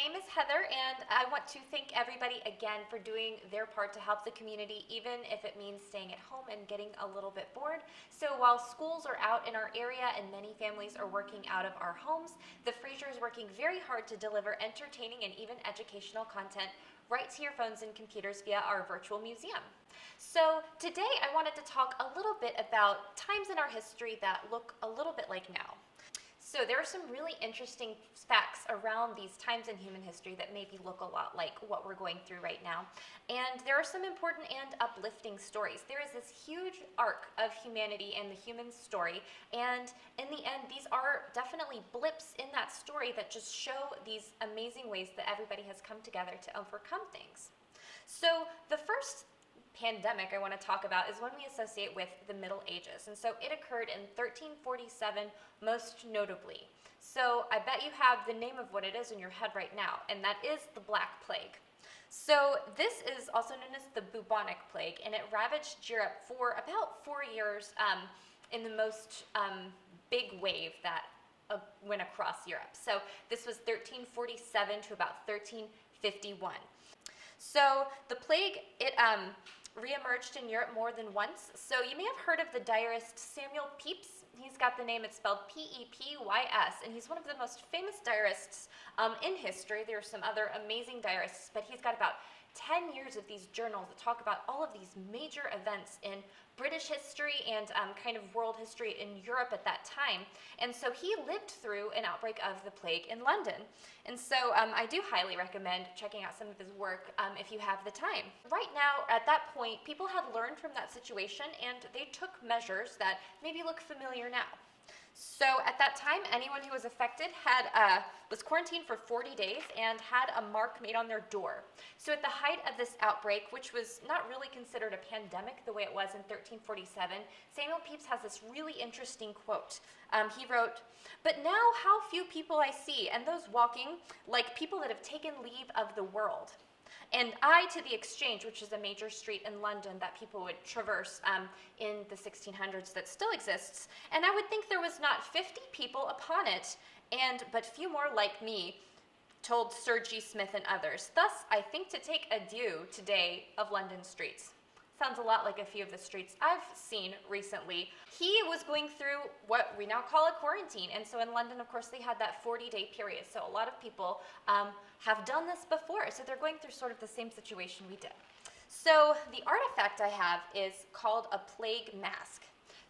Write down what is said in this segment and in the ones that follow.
name is Heather, and I want to thank everybody again for doing their part to help the community, even if it means staying at home and getting a little bit bored. So while schools are out in our area and many families are working out of our homes, the Fraser is working very hard to deliver entertaining and even educational content right to your phones and computers via our virtual museum. So today I wanted to talk a little bit about times in our history that look a little bit like now. So there are some really interesting facts around these times in human history that maybe look a lot like what we're going through right now. And there are some important and uplifting stories. There is this huge arc of humanity and the human story, and in the end, these are definitely blips in that story that just show these amazing ways that everybody has come together to overcome things. So the first pandemic I want to talk about is one we associate with the Middle Ages. And so it occurred in 1347, most notably. So I bet you have the name of what it is in your head right now, and that is the Black Plague. So this is also known as the Bubonic Plague, and it ravaged Europe for about 4 years in the most big wave that went across Europe. So this was 1347 to about 1351. So the plague, it reemerged in Europe more than once. So you may have heard of the diarist Samuel Peeps. He's got the name, it's spelled P-E-P-Y-S, and he's one of the most famous diarists in history. There are some other amazing diarists, but he's got about 10 years of these journals that talk about all of these major events in British history and kind of world history in Europe at that time. And so he lived through an outbreak of the plague in London. And so I do highly recommend checking out some of his work if you have the time. Right now, at that point, people had learned from that situation and they took measures that maybe look familiar now. So at that time, anyone who was affected was quarantined for 40 days and had a mark made on their door. So at the height of this outbreak, which was not really considered a pandemic the way it was in 1347, Samuel Pepys has this really interesting quote. He wrote, "But now how few people I see, and those walking like people that have taken leave of the world. And I to the Exchange," which is a major street in London that people would traverse in the 1600s that still exists, "and I would think there was not 50 people upon it, and but few more like me," told Sir G. Smith and others. "Thus I think to take adieu today of London streets." Sounds a lot like a few of the streets I've seen recently. He was going through what we now call a quarantine. And so in London, of course, they had that 40-day period. So a lot of people have done this before. So they're going through sort of the same situation we did. So the artifact I have is called a plague mask.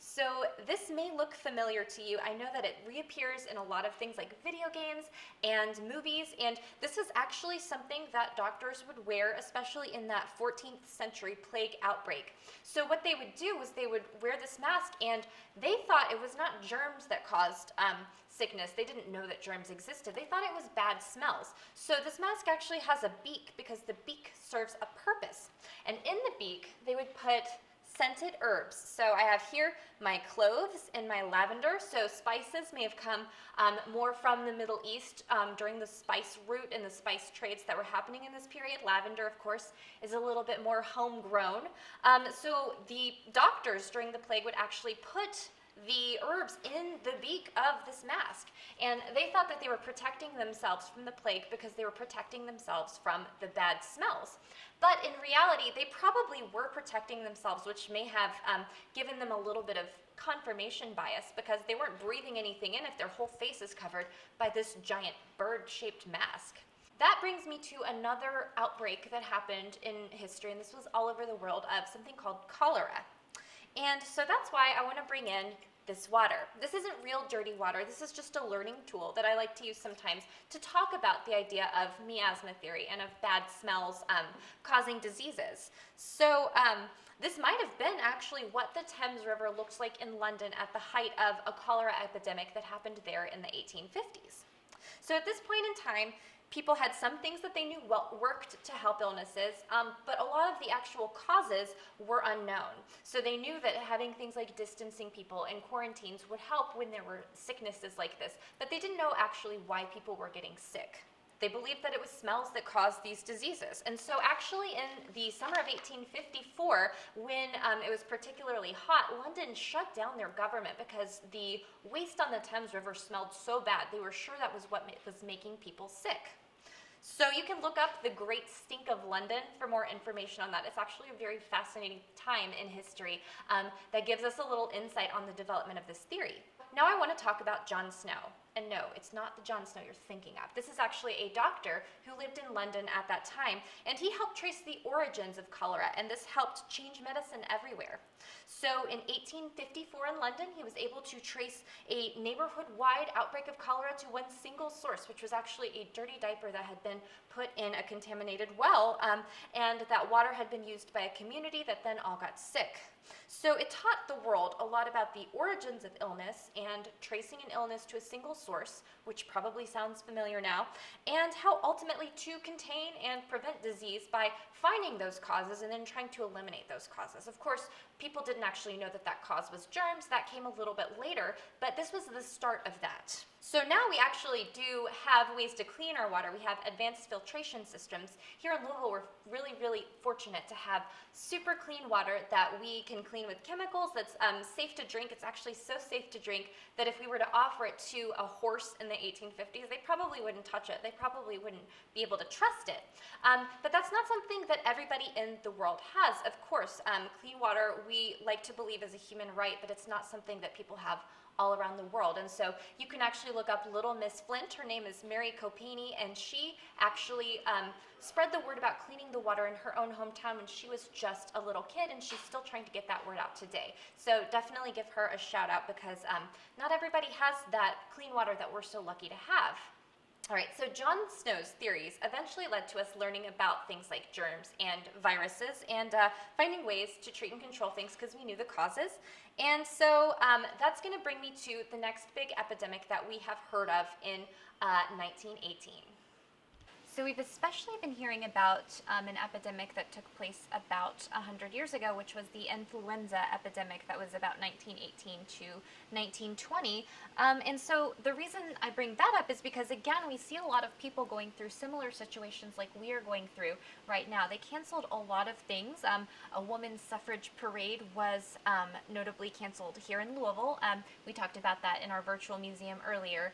So this may look familiar to you. I know that it reappears in a lot of things like video games and movies, and this is actually something that doctors would wear, especially in that 14th century plague outbreak. So what they would do was they would wear this mask, and they thought it was not germs that caused sickness. They didn't know that germs existed. They thought it was bad smells. So this mask actually has a beak because the beak serves a purpose. And in the beak, they would put scented herbs. So I have here my cloves and my lavender. So spices may have come more from the Middle East during the spice route and the spice trades that were happening in this period. Lavender, of course, is a little bit more homegrown. So the doctors during the plague would actually put the herbs in the beak of this mask. And they thought that they were protecting themselves from the plague because they were protecting themselves from the bad smells. But in reality, they probably were protecting themselves, which may have given them a little bit of confirmation bias because they weren't breathing anything in if their whole face is covered by this giant bird-shaped mask. That brings me to another outbreak that happened in history, and this was all over the world, of something called cholera. And so that's why I want to bring in this water. This isn't real dirty water. This is just a learning tool that I like to use sometimes to talk about the idea of miasma theory and of bad smells causing diseases. So this might have been actually what the Thames River looked like in London at the height of a cholera epidemic that happened there in the 1850s. So at this point in time, people had some things that they knew worked to help illnesses, but a lot of the actual causes were unknown. So they knew that having things like distancing people and quarantines would help when there were sicknesses like this, but they didn't know actually why people were getting sick. They believed that it was smells that caused these diseases. And so actually in the summer of 1854, when it was particularly hot, London shut down their government because the waste on the Thames River smelled so bad. They were sure that was what was making people sick. So you can look up the Great Stink of London for more information on that. It's actually a very fascinating time in history that gives us a little insight on the development of this theory. Now I want to talk about John Snow. And no, it's not the John Snow you're thinking of. This is actually a doctor who lived in London at that time, and he helped trace the origins of cholera, and this helped change medicine everywhere. So in 1854 in London, he was able to trace a neighborhood-wide outbreak of cholera to one single source, which was actually a dirty diaper that had been put in a contaminated well, and that water had been used by a community that then all got sick. So it taught the world a lot about the origins of illness and tracing an illness to a single source, which probably sounds familiar now, and how ultimately to contain and prevent disease by finding those causes and then trying to eliminate those causes. Of course, people didn't actually know that that cause was germs. That came a little bit later, but this was the start of that. So now we actually do have ways to clean our water. We have advanced filtration systems. Here in Louisville, we're really fortunate to have super clean water that we can clean with chemicals, that's safe to drink. It's actually so safe to drink that if we were to offer it to a horse in the 1850s, they probably wouldn't touch it. They probably wouldn't be able to trust it. But that's not something that everybody in the world has. Of course, clean water we like to believe is a human right, but it's not something that people have all around the world. And so you can actually look up Little Miss Flint. Her name is Mary Copini, and she actually spread the word about cleaning the water in her own hometown when she was just a little kid, and she's still trying to get that word out today. So definitely give her a shout out, because not everybody has that clean water that we're so lucky to have. All right, so John Snow's theories eventually led to us learning about things like germs and viruses, and finding ways to treat and control things because we knew the causes. And so that's going to bring me to the next big epidemic that we have heard of in 1918. So we've especially been hearing about an epidemic that took place about 100 years ago, which was the Influenza Epidemic that was about 1918 to 1920. And so the reason I bring that up is because, again, we see a lot of people going through similar situations like we are going through right now. They canceled a lot of things. A women's suffrage parade was notably canceled here in Louisville. We talked about that in our virtual museum earlier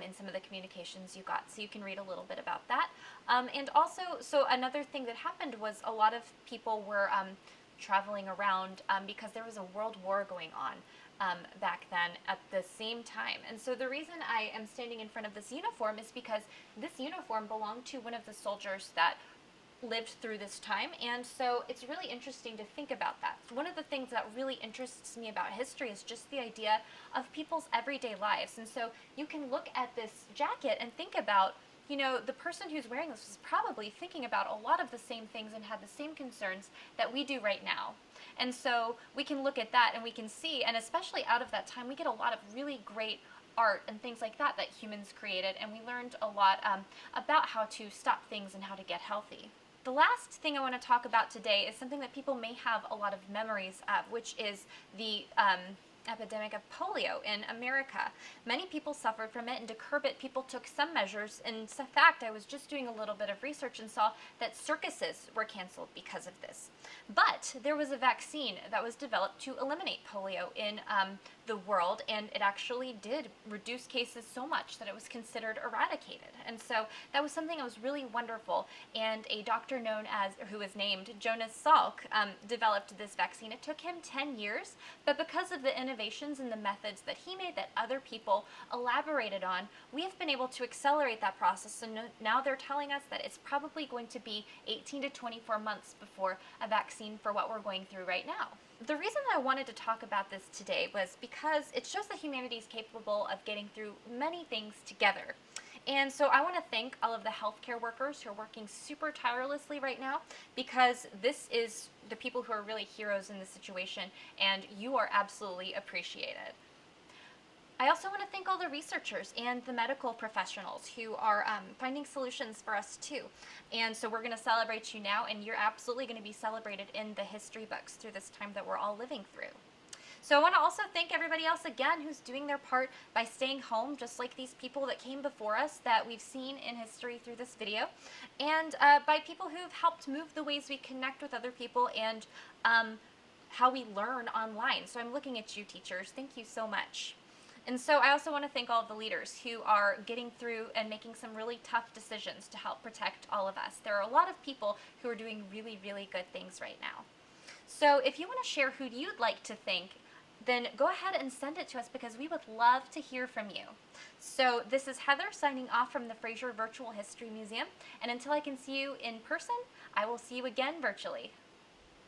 in some of the communications you got, so you can read a little bit about that. And also, so another thing that happened was a lot of people were traveling around because there was a world war going on back then at the same time. And so the reason I am standing in front of this uniform is because this uniform belonged to one of the soldiers that lived through this time, and so it's really interesting to think about that. One of the things that really interests me about history is just the idea of people's everyday lives. And so you can look at this jacket and think about, you know, the person who's wearing this was probably thinking about a lot of the same things and had the same concerns that we do right now. And so we can look at that and we can see, and especially out of that time, we get a lot of really great art and things like that that humans created, and we learned a lot about how to stop things and how to get healthy. The last thing I want to talk about today is something that people may have a lot of memories of, which is the epidemic of polio in America. Many people suffered from it, and to curb it, people took some measures. In fact, I was just doing a little bit of research and saw that circuses were canceled because of this. But there was a vaccine that was developed to eliminate polio in the world, and it actually did reduce cases so much that it was considered eradicated. And so that was something that was really wonderful, and a doctor who was named Jonas Salk developed this vaccine. It took him 10 years, but because of the innovations and the methods that he made that other people elaborated on, we have been able to accelerate that process, and now they're telling us that it's probably going to be 18 to 24 months before a vaccine for what we're going through right now. The reason I wanted to talk about this today was because it shows that humanity is capable of getting through many things together. And so I want to thank all of the healthcare workers who are working super tirelessly right now, because this is the people who are really heroes in this situation, and you are absolutely appreciated. I also want to thank all the researchers and the medical professionals who are finding solutions for us too. And so we're going to celebrate you now, and you're absolutely going to be celebrated in the history books through this time that we're all living through. So I want to also thank everybody else again who's doing their part by staying home, just like these people that came before us that we've seen in history through this video, and by people who've helped move the ways we connect with other people and how we learn online. So I'm looking at you, teachers. Thank you so much. And so I also want to thank all of the leaders who are getting through and making some really tough decisions to help protect all of us. There are a lot of people who are doing really, really good things right now. So if you want to share who you'd like to thank, then go ahead and send it to us because we would love to hear from you. So this is Heather signing off from the Fraser Virtual History Museum. And until I can see you in person, I will see you again virtually.